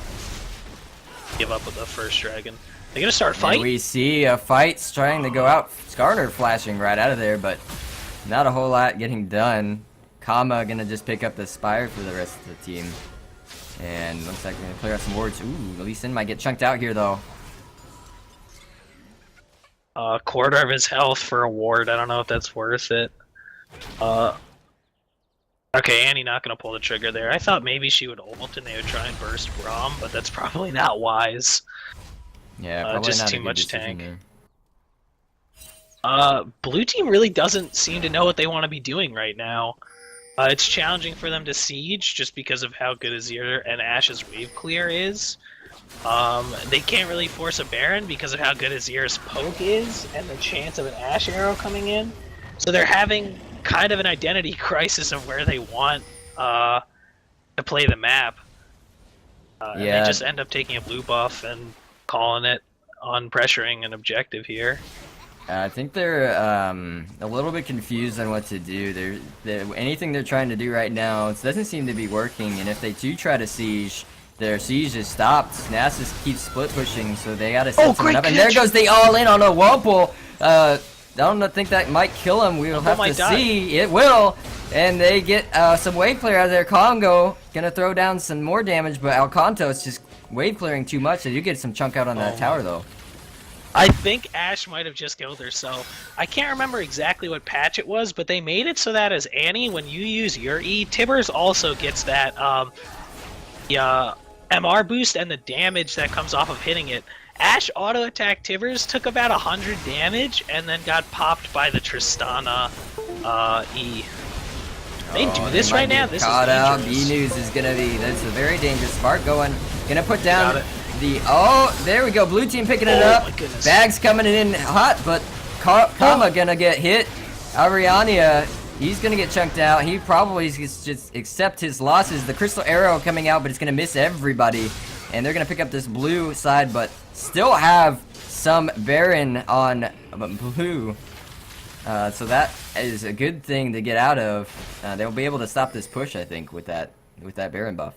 give up with the first Dragon. They're gonna start fighting. And we see a fight trying to go out. Skarner flashing right out of there, but not a whole lot getting done. Kama gonna just pick up the Spire for the rest of the team. And looks like we're gonna clear out some wards. Ooh, Lee Sin might get chunked out here though. Quarter of his health for a ward. I don't know if that's worth it. Okay, Annie not gonna pull the trigger there. I thought maybe she would ult and they would try and burst Braum, but that's probably not wise. Yeah, probably just not too a good much decision tank. there. Blue team really doesn't seem to know what they want to be doing right now. It's challenging for them to siege just because of how good Azir and Ashe's wave clear is. They can't really force a Baron because of how good Azir's poke is and the chance of an Ashe arrow coming in. So they're having kind of an identity crisis of where they want to play the map. And they just end up taking a blue buff and calling it on pressuring an objective here. I think they're a little bit confused on what to do. Anything they're trying to do right now, it doesn't seem to be working, and if they do try to siege, their siege is stopped. Nasus keeps split pushing, so they gotta set something up. And there goes the all-in on a Whirlpool. I don't think that might kill him. We'll have to see. It will. And they get some wave clear out of there. Congo gonna throw down some more damage, but Alcantos just wave clearing too much. So you get some chunk out on that tower, though. I think Ashe might have just killed herself. I can't remember exactly what patch it was, but they made it so that as Annie, when you use your E, Tibbers also gets that MR boost and the damage that comes off of hitting it. Ashe auto attack Tibbers took about 100 damage and then got popped by the Tristana E. They do this right now. This is dangerous. B-News is gonna be. That's a very dangerous spark going. Gonna put down the. Oh, there we go. Blue team picking it up. Bags coming in hot, but Kama gonna get hit. Ariania, he's gonna get chunked out. He probably just accept his losses. The crystal arrow coming out, but it's gonna miss everybody. And they're gonna pick up this blue side, but still have some Baron on blue. So that is a good thing to get out of. They'll be able to stop this push, I think, with that Baron buff.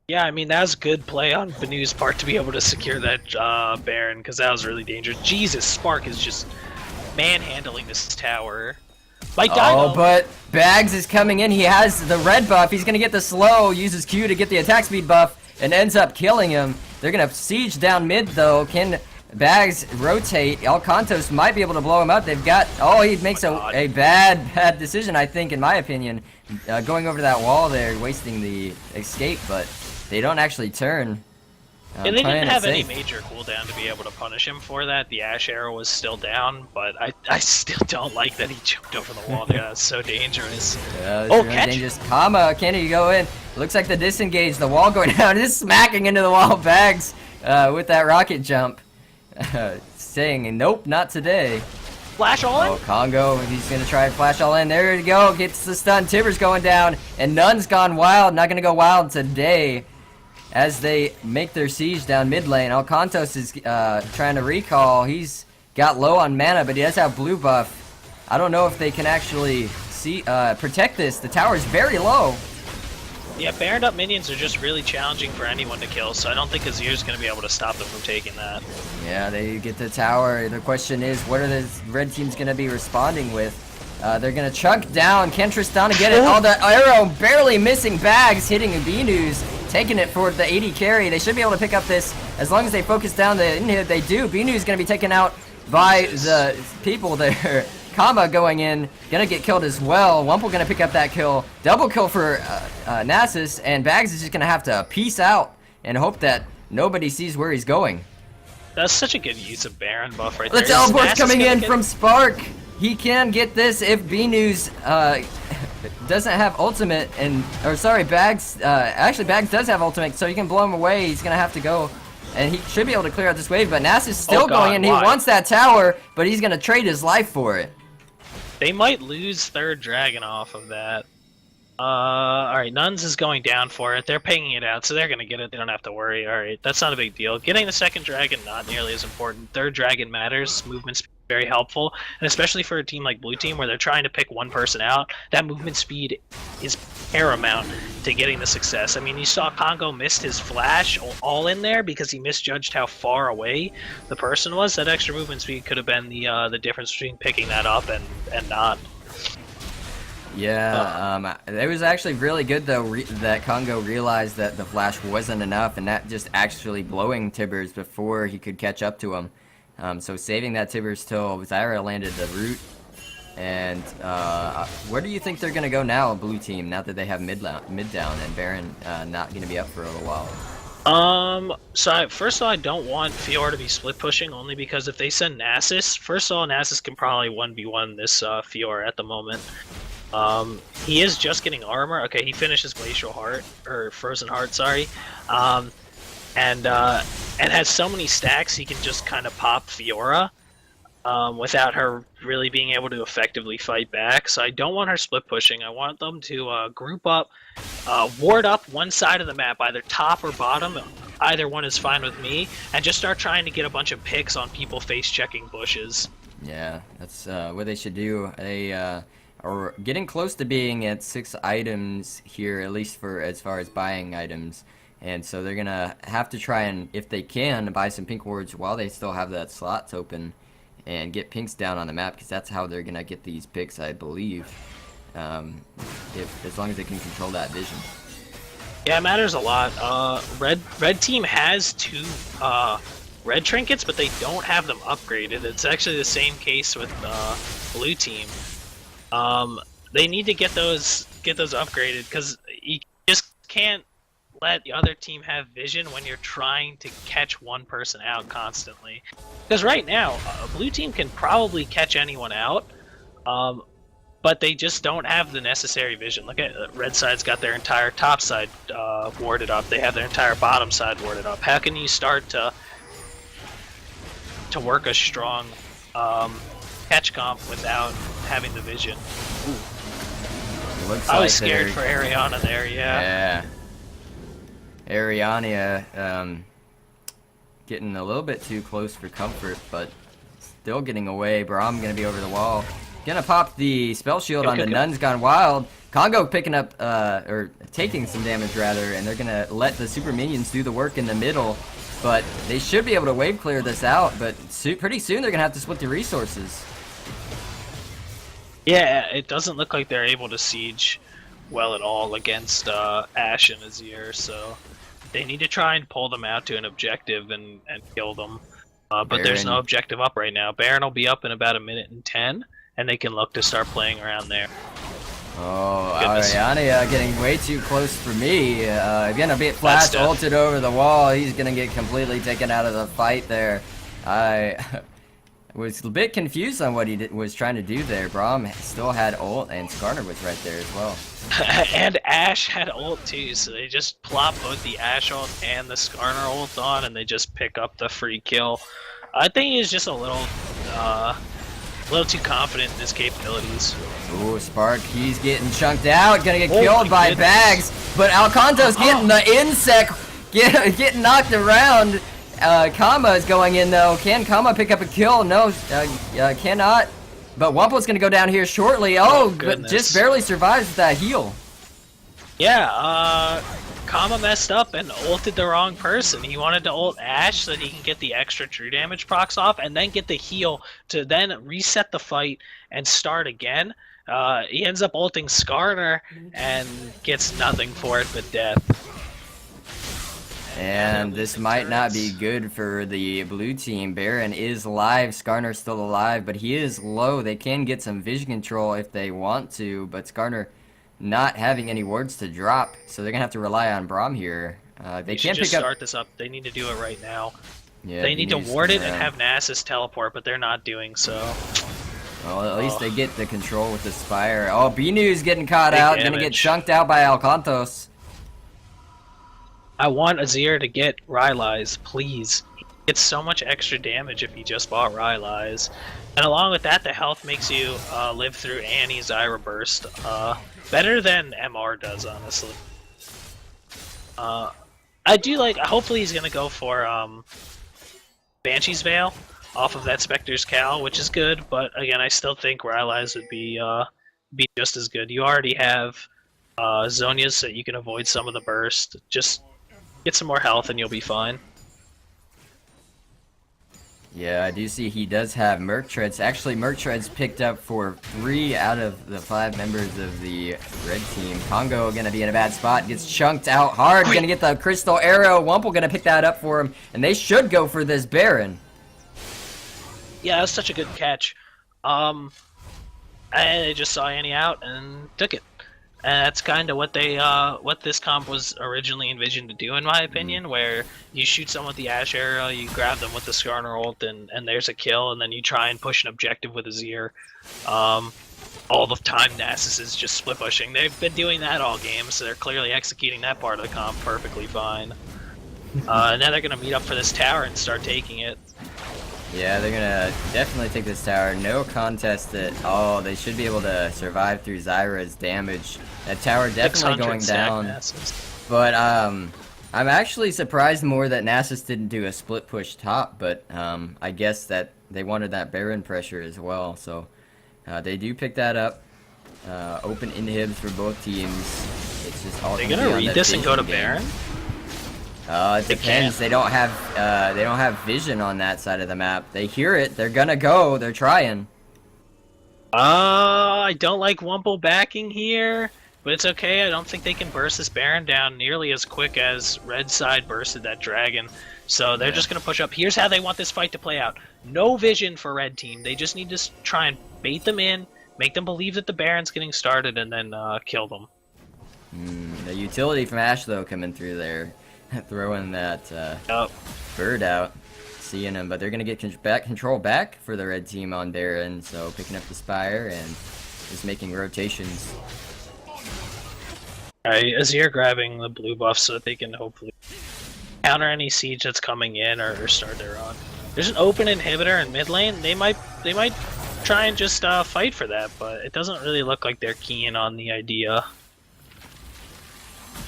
Yeah, I mean, that was good play on Banu's part to be able to secure that Baron, because that was really dangerous. Jesus, Spark is just manhandling this tower. Oh, but Bags is coming in. He has the red buff. He's going to get the slow, uses Q to get the attack speed buff, and ends up killing him. They're going to siege down mid, though. Can Bags rotate? Alcantos might be able to blow him up. They've got... Oh, he makes a bad decision, I think, in my opinion. Going over that wall there, wasting the escape, but they don't actually turn. And they didn't have any major cooldown to be able to punish him for that. The Ashe arrow was still down, but I still don't like that he jumped over the wall there. That's so dangerous. Really dangerous. Kama, can he go in? Looks like the disengage, the wall going down, just smacking into the wall. Bags with that rocket jump. Saying, nope, not today. Flash all in? Oh, Congo, he's going to try and flash all in. There you go, gets the stun. Tibbers going down, and Nun's gone wild. Not going to go wild today as they make their siege down mid lane. Alcantos is trying to recall. He's got low on mana, but he does have blue buff. I don't know if they can actually protect this. The tower is very low. Yeah, Baroned up minions are just really challenging for anyone to kill, so I don't think Azir's going to be able to stop them from taking that. Yeah, they get the tower. The question is, what are the red teams going to be responding with? They're going to chunk down. Can Tristana get it? Oh, the arrow barely missing. Bags hitting B-News, taking it for the 80 carry. They should be able to pick up this as long as they focus down the inhib. They do. B-News is going to be taken out by the people there. Kama going in, gonna get killed as well. Wumple gonna pick up that kill. Double kill for Nasus, and Bags is just gonna have to peace out and hope that nobody sees where he's going. That's such a good use of Baron buff right there. The teleport's coming in from Spark. He can get this if BNews doesn't have ultimate, Bags, actually Bags does have ultimate, so you can blow him away. He's gonna have to go, and he should be able to clear out this wave, but Nasus is still going in. He wants that tower, but he's gonna trade his life for it. They might lose third dragon off of that. Alright, Nuns is going down for it. They're pinging it out, so they're gonna get it. They don't have to worry. Alright, that's not a big deal. Getting the second dragon, not nearly as important. Third dragon matters. Movement's very helpful, and especially for a team like Blue Team where they're trying to pick one person out, that movement speed is paramount to getting the success. I mean, you saw Congo missed his flash all in there because he misjudged how far away the person was. That extra movement speed could have been the difference between picking that up and not. Yeah, it was actually really good though that Congo realized that the flash wasn't enough, and that just actually blowing Tibbers before he could catch up to him. So saving that Tibbers till Zyra landed the root. And where do you think they're gonna go now, Blue Team? Now that they have mid down and Baron not gonna be up for a little while. First of all, I don't want Fiora to be split pushing, only because if they send Nasus, first of all, Nasus can probably 1v1 this Fiora at the moment. He is just getting armor. Okay, he finishes Glacial Heart, or Frozen Heart, sorry. And has so many stacks he can just kind of pop Fiora without her really being able to effectively fight back. So I don't want her split pushing. I want them to group up, ward up one side of the map, either top or bottom. Either one is fine with me, and just start trying to get a bunch of picks on people face checking bushes. Yeah, that's what they should do. They are getting close to being at 6 items here, at least for as far as buying items. And so they're gonna have to try and, if they can, buy some pink wards while they still have that slots open, and get pinks down on the map, because that's how they're gonna get these picks, I believe. As long as they can control that vision. Yeah, it matters a lot. Red team has 2 red trinkets, but they don't have them upgraded. It's actually the same case with Blue Team. They need to get those upgraded, because you just can't let the other team have vision when you're trying to catch one person out constantly. Because right now, Blue Team can probably catch anyone out, but they just don't have the necessary vision. Look at Red side's got their entire top side warded up. They have their entire bottom side warded up. How can you start to work a strong catch comp without having the vision? I was scared for Ariana there, yeah. Ariana getting a little bit too close for comfort, but still getting away. Braum gonna be over the wall. Gonna pop the spell shield on the Nuns Gone Wild. Congo picking up, or taking some damage rather, and they're gonna let the super minions do the work in the middle. But they should be able to wave clear this out, but pretty soon they're gonna have to split the resources. Yeah, it doesn't look like they're able to siege well at all against Ashe and Azir, so they need to try and pull them out to an objective and kill them. But there's no objective up right now. Baron will be up in about 1:10, and they can look to start playing around there. Oh, Ariana getting way too close for me. Gonna be flash ulted over the wall. He's gonna get completely taken out of the fight there. I was a bit confused on what he was trying to do there. Braum still had ult, and Skarner was right there as well. And Ashe had ult too, so they just plop both the Ashe ult and the Skarner ult on, and they just pick up the free kill. I think he's just a little too confident in his capabilities. Ooh, Spark, he's getting chunked out, gonna get killed by Bags, but Alcanto's getting the insect, getting knocked around. Kama is going in though. Can Kama pick up a kill? No, cannot. But Wumple's gonna go down here shortly. Oh, but just barely survives with that heal. Yeah, Kama messed up and ulted the wrong person. He wanted to ult Ashe so that he can get the extra true damage procs off and then get the heal to then reset the fight and start again. He ends up ulting Skarner and gets nothing for it but death. And this might not be good for the blue team. Baron is live, Skarner's still alive, but he is low. They can get some vision control if they want to, but Skarner not having any wards to drop, so they're gonna have to rely on Braum here. They can't just pick up. start this up. They need to do it right now. Yeah, they need to ward it and have Nasus teleport, but they're not doing so. Well, at least they get the control with the Spire. Oh, Binu's getting caught out, damage. gonna get chunked out by Alcantos. I want Azir to get Rylai's, please. He gets so much extra damage if he just bought Rylai's. And along with that, the health makes you live through Annie's Zyra Burst. Better than MR does, honestly. I do like, hopefully he's gonna go for Banshee's Veil off of that Spectre's Cal, which is good, but again, I still think Rylai's would be just as good. You already have Zhonya's, so you can avoid some of the burst. Just get some more health and you'll be fine. Yeah, I do see he does have Merc Treads. Actually, Merc Treads picked up for 3 out of the 5 members of the red team. Congo gonna be in a bad spot, gets chunked out hard, gonna get the Crystal Arrow. Wumple gonna pick that up for him, and they should go for this Baron. Yeah, that's such a good catch. I just saw Annie out and took it. And that's kind of what what this comp was originally envisioned to do, in my opinion, where you shoot someone with the Ash Arrow, you grab them with the Skarner ult, and there's a kill, and then you try and push an objective with Azir. All the time Nasus is just split pushing. They've been doing that all game, so they're clearly executing that part of the comp perfectly fine. And now they're going to meet up for this tower and start taking it. Yeah, they're gonna definitely take this tower. No contest at all. They should be able to survive through Zyra's damage. That tower definitely going down. But I'm actually surprised more that Nasus didn't do a split push top, but I guess that they wanted that Baron pressure as well. So they do pick that up. Open inhibs for both teams. It's just all. They're gonna read this and go to Baron? It depends. They don't have vision on that side of the map. They hear it. They're gonna go. They're trying. I don't like Wumple backing here, but it's okay. I don't think they can burst this Baron down nearly as quick as red side bursted that dragon. So they're just gonna push up. Here's how they want this fight to play out. No vision for red team. They just need to try and bait them in, make them believe that the Baron's getting started, and then kill them. The utility from Ashe though coming through there. Throwing that bird out, seeing him, but they're gonna get control back for the red team on Baron, so picking up the Spire and just making rotations. Alright, Azir grabbing the blue buff so that they can hopefully counter any siege that's coming in or start their own. There's an open inhibitor in mid lane. They might try and just fight for that, but it doesn't really look like they're keen on the idea.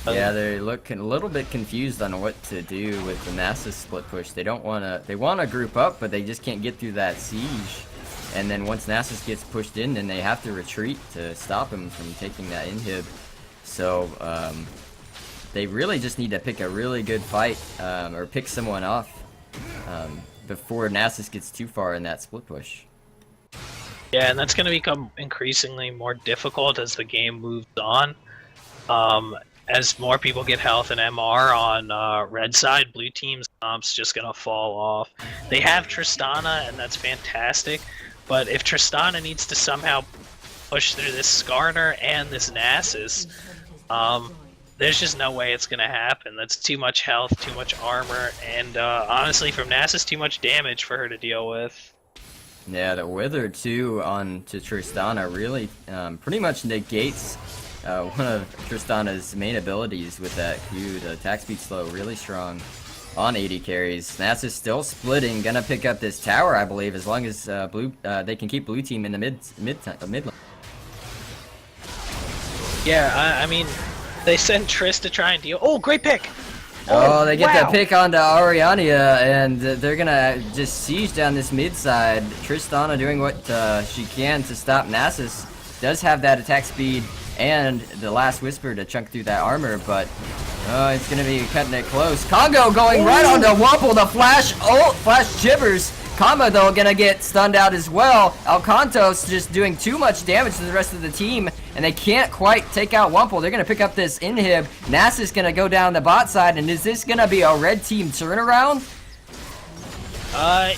Yeah, they look a little bit confused on what to do with the Nasus split push. They want to group up, but they just can't get through that siege. And then once Nasus gets pushed in, then they have to retreat to stop him from taking that inhib. So they really just need to pick a really good fight or pick someone off before Nasus gets too far in that split push. Yeah, and that's going to become increasingly more difficult as the game moves on. As more people get health and MR on red side, blue team's comp's just gonna fall off. They have Tristana, and that's fantastic, but if Tristana needs to somehow push through this Skarner and this Nasus, there's just no way it's gonna happen. That's too much health, too much armor, and honestly, from Nasus, too much damage for her to deal with. Yeah, the Wither too to Tristana really pretty much negates one of Tristana's main abilities with that Q. The attack speed slow, really strong on 80 carries. Nasus still splitting, gonna pick up this tower, I believe, as long as they can keep blue team in the mid lane. Yeah, I mean, they sent Triss to try and deal. Oh, great pick! Oh, they get that pick onto Ariania, and they're gonna just siege down this mid side. Tristana doing what she can to stop Nasus. Does have that attack speed and the last whisper to chunk through that armor, but it's gonna be cutting it close. Congo going right onto Wumple, the flash ult, flash gibbers. Kama, though, gonna get stunned out as well. Alcantos just doing too much damage to the rest of the team, and they can't quite take out Wumple. They're gonna pick up this inhib. Nasus gonna go down the bot side, and is this gonna be a red team turnaround? Yeah,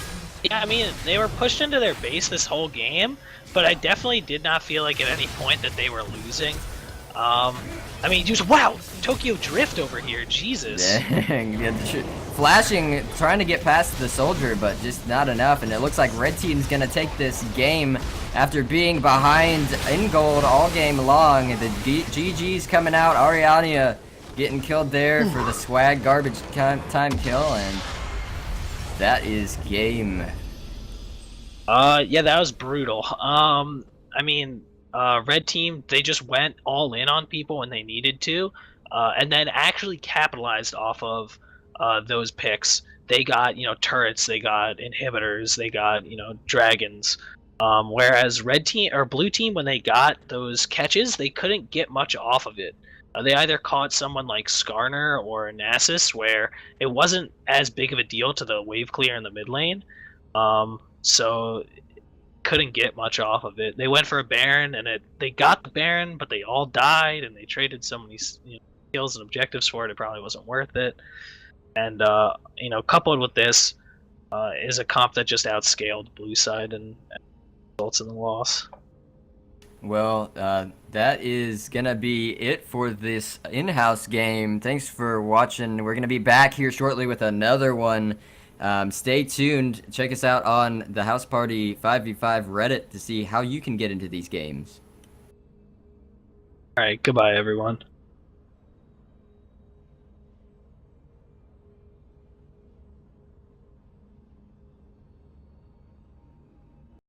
I mean, they were pushed into their base this whole game, but I definitely did not feel like at any point that they were losing. I mean, just wow, Tokyo Drift over here, Jesus. Dang, flashing, trying to get past the soldier, but just not enough. And it looks like red team's gonna take this game after being behind in gold all game long. The GG's coming out. Ariania getting killed there for the swag garbage time kill, and that is game. Yeah, that was brutal. I mean, red team, they just went all in on people when they needed to, and then actually capitalized off of those picks. They got, turrets, they got inhibitors, they got, dragons. Whereas red team or blue team, when they got those catches, they couldn't get much off of it. They either caught someone like Skarner or Nasus, where it wasn't as big of a deal to the wave clear in the mid lane. So couldn't get much off of it. They went for a Baron, and they got the Baron, but they all died, and they traded so many kills and objectives for it. It probably wasn't worth it. And coupled with this is a comp that just outscaled blue side and results in the loss. Well, that is gonna be it for this in-house game. Thanks for watching. We're gonna be back here shortly with another one. Stay tuned. Check us out on the House Party 5v5 Reddit to see how you can get into these games. All right, goodbye, everyone.